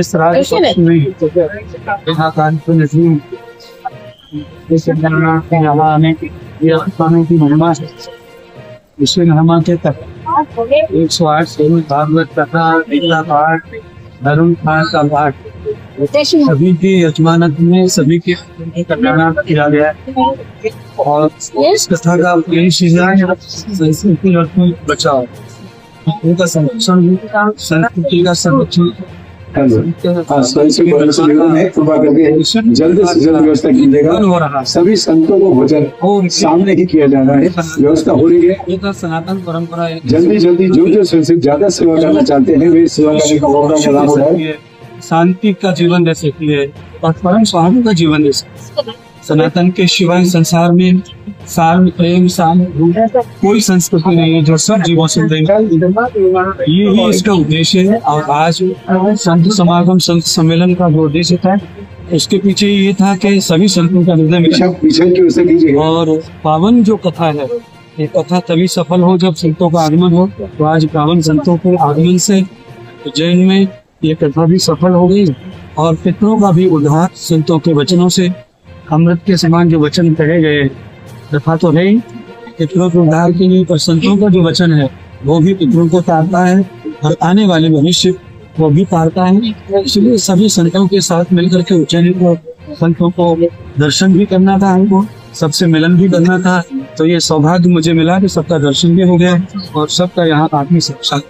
ये श्राद्ध पक्ष में यहाँ कानपुर नजदीक यहाँ आने की महिमा है। विश्व महिमा के तक 108 श्रीमद् भागवत कथा, गीता पाठ, धर्म पाठ का पाठ सभी के यजमानत में सभी के कल्याणार्थ किया गया है। और इस कथा का उद्देश्य है संस्कृति और बचाओ, उनका संरक्षण, संस्कृति का संरक्षण। जल्द से जल्द व्यवस्था कीजिएगा। सभी संतों को भोजन सामने ही किया जा रहा है, व्यवस्था हो रही है। सनातन परंपरा है। जल्दी जो ज्यादा सेवा करना चाहते हैं वे सेवा करने का प्रोग्राम हो रहा है। शांति का जीवन दे सकती है और परम स्वामी का जीवन दे सकती है। सनातन के शिवाय संसार में सार प्रेम कोई संस्कृति नहीं है जो सब जीवों से ये ही इसका उद्देश्य है। और आज संत समागम, संत सम्मेलन का जो उद्देश्य था उसके पीछे ये था कि सभी संतों का हृदय और पावन जो कथा है, ये कथा तभी सफल हो जब संतों का आगमन हो। तो आज पावन संतों के आगमन से उज्जैन में ये कथा भी सफल हो गई और पितरों का भी उद्धार संतों के वचनों से, अमृत के समान जो वचन कहे गए कथा तो है पितरों के उद्धार के लिए, पर संतों का जो वचन है वो भी पितरों को तारता है और आने वाले भविष्य वो भी तारता है। इसलिए सभी संतों के साथ मिलकर के उज्जैन को संतों को दर्शन भी करना था, हमको सबसे मिलन भी करना था। तो ये सौभाग्य मुझे मिला कि सबका दर्शन भी हो गया और सबका यहाँ आत्मी साक्षात।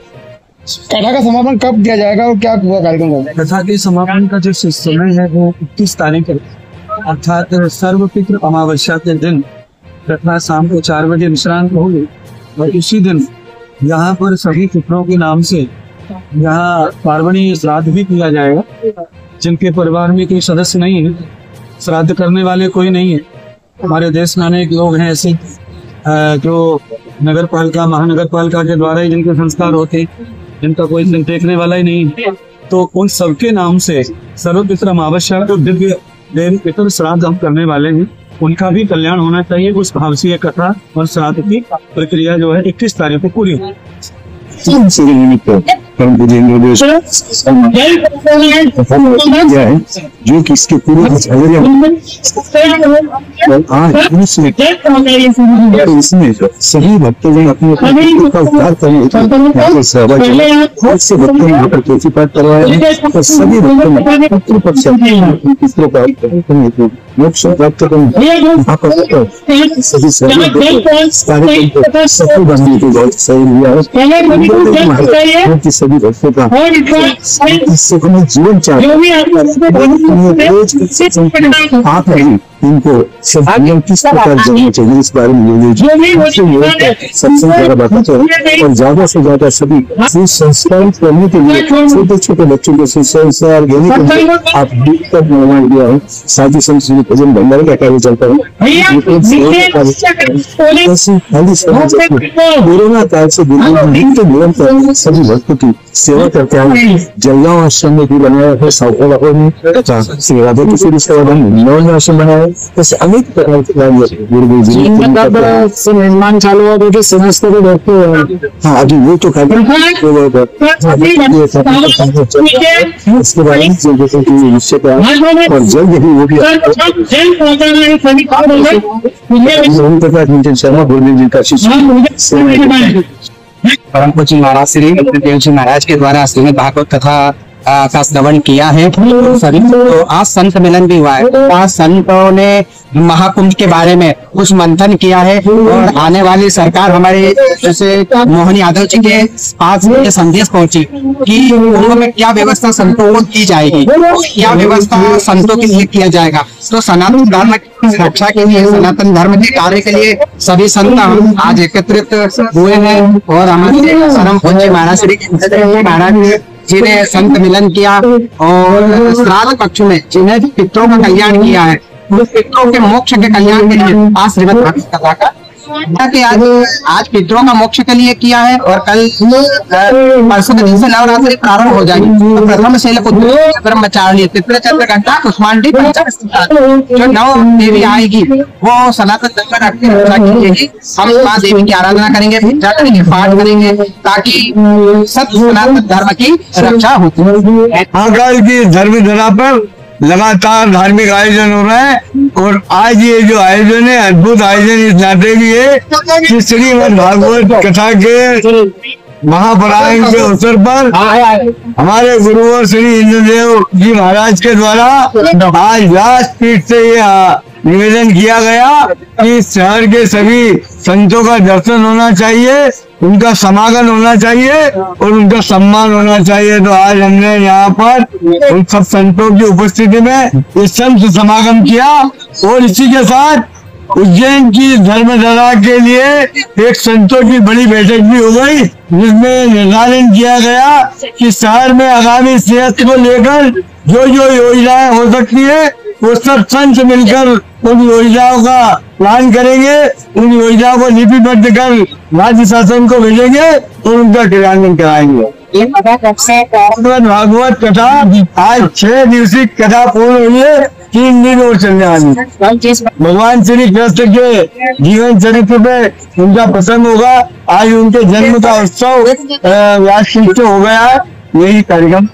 कथा का समापन कब किया जाएगा और क्या हुआ कार्यक्रम होगा? कथा के समापन का जो समय है वो 31 तारीख है, अर्थात सर्वपितृ अमावस्या के दिन कथा शाम को 4 बजे विश्राम होगी। और इसी दिन यहाँ पर सभी पितरों के नाम से यहाँ पार्वणी श्राद्ध भी किया जाएगा। जिनके परिवार में कोई सदस्य नहीं है, श्राद्ध करने वाले कोई नहीं है, हमारे देश में अनेक लोग हैं ऐसे जो नगर पालिका, महानगर पालिका के द्वारा ही जिनके संस्कार होते, जिनका कोई देखने वाला ही नहीं है, तो उन सबके नाम से सर्वपितृ अमावस्या को दिव्य देव पितृ श्राद्ध हम करने वाले हैं। उनका भी कल्याण होना चाहिए। उस भाव से कथा और श्राद्ध की प्रक्रिया जो है 31 तारीख को पूरी होगी। जो कि इसके पूरे इसमें सभी भक्तों अपने का उद्धार करने पाठ करवाया और सभी भक्तों ने मोक्ष प्राप्त सभी सफल बनाने की बहुत सही सभी भक्तों का सुखमय जीवन चाहिए। आप नहीं इनको किस प्रकार जानना चाहिए इस बारे में सबसे ज्यादा बताते हैं और ज्यादा से ज्यादा सभी संस्कार करने के लिए छोटे छोटे बच्चों के संस्कार देने के लिए आप तक निर्माण किया है। साथ ही संस्कृति भजन भंडारे का कार्य चलता है। कोरोना काल से निरंतर सभी भक्तों की सेवा करते हैं। जलगांव आश्रम में भी बनाया है, साउथ में श्री राधा किशोर सेवा आश्रम बनाया, ऐसे अनेक प्रकार के निर्माण चालू हुआ तो समझते थे। हाँ अभी वो तो इसके बारे में निश्चय और जल्द ही वो भी शर्मा गुरुदेव जी का शिष्य परम पूज्य महाराज श्री देव जी महाराज के द्वारा श्रीमद् भागवत कथा का श्रवण किया है। तो आज संत मिलन भी हुआ है। आज संतों ने महाकुंभ के बारे में कुछ मंथन किया है और आने वाली सरकार हमारे जैसे मोहन यादव जी के पास ये संदेश पहुंची कि कुंभ में क्या व्यवस्था संतों को की जाएगी, क्या व्यवस्था संतों के लिए किया जाएगा। तो सनातन धर्म की रक्षा के लिए, सनातन धर्म के कार्य के लिए सभी संत आज एकत्रित हुए हैं और हमारे परम पूज्य महाराज श्री महाराज जिन्हें संत मिलन किया और श्राद्ध पक्ष में जिन्हें पितरों का कल्याण किया है, उस पितरों के मोक्ष के कल्याण के लिए आज श्रीमद् भागवत कथा का कि आज पितरों का मोक्ष के लिए किया है और कल परसों के दिन से नवरात्रि प्रारंभ हो जाएगी। तो प्रथम शैल ब्रह्मचारिणी पितृचंद्र घंटा कुष्मांडी जो 9 देवी आएगी वो सनातन धर्म में अपनी रक्षा कीजिएगी। हम माँ देवी की आराधना करेंगे, पूजा करेंगे, पाठ करेंगे ताकि सत्य सनातन धर्म की रक्षा होती है। महाकाल की धर्म धरा पर लगातार धार्मिक आयोजन हो रहे हैं और आज ये जो आयोजन है अद्भुत आयोजन इस नाते भी है कि श्रीमद् भागवत कथा के महापरायण के अवसर पर हमारे गुरुवर श्री इंद्रदेव जी महाराज के द्वारा आज व्यासपीठ से ये निवेदन किया गया कि शहर के सभी संतों का दर्शन होना चाहिए, उनका समागम होना चाहिए और उनका सम्मान होना चाहिए। तो आज हमने यहाँ पर उन सब संतों की उपस्थिति में इस संत समागम किया और इसी के साथ उज्जैन की धर्मधरा के लिए एक संतों की बड़ी बैठक भी हो गई जिसमें निर्धारण किया गया कि शहर में आगामी सेहत को लेकर जो जो योजनाएं हो सकती है वो सब संत मिलकर उन योजनाओं का प्लान करेंगे, उन योजनाओं को लिपिबद्ध कर राज्य शासन को भेजेंगे और उनका क्रियान्वयन कराएंगे। भागवत कथा आज 6 दिवसीय कथा पूर्ण हुई है, 3 दिन और चलने वाली। भगवान श्री कृष्ण के जीवन चरित्र पे उनका प्रसंग होगा। आज उनके जन्म का उत्सव व्यासपीठ हो गया है। यही कार्यक्रम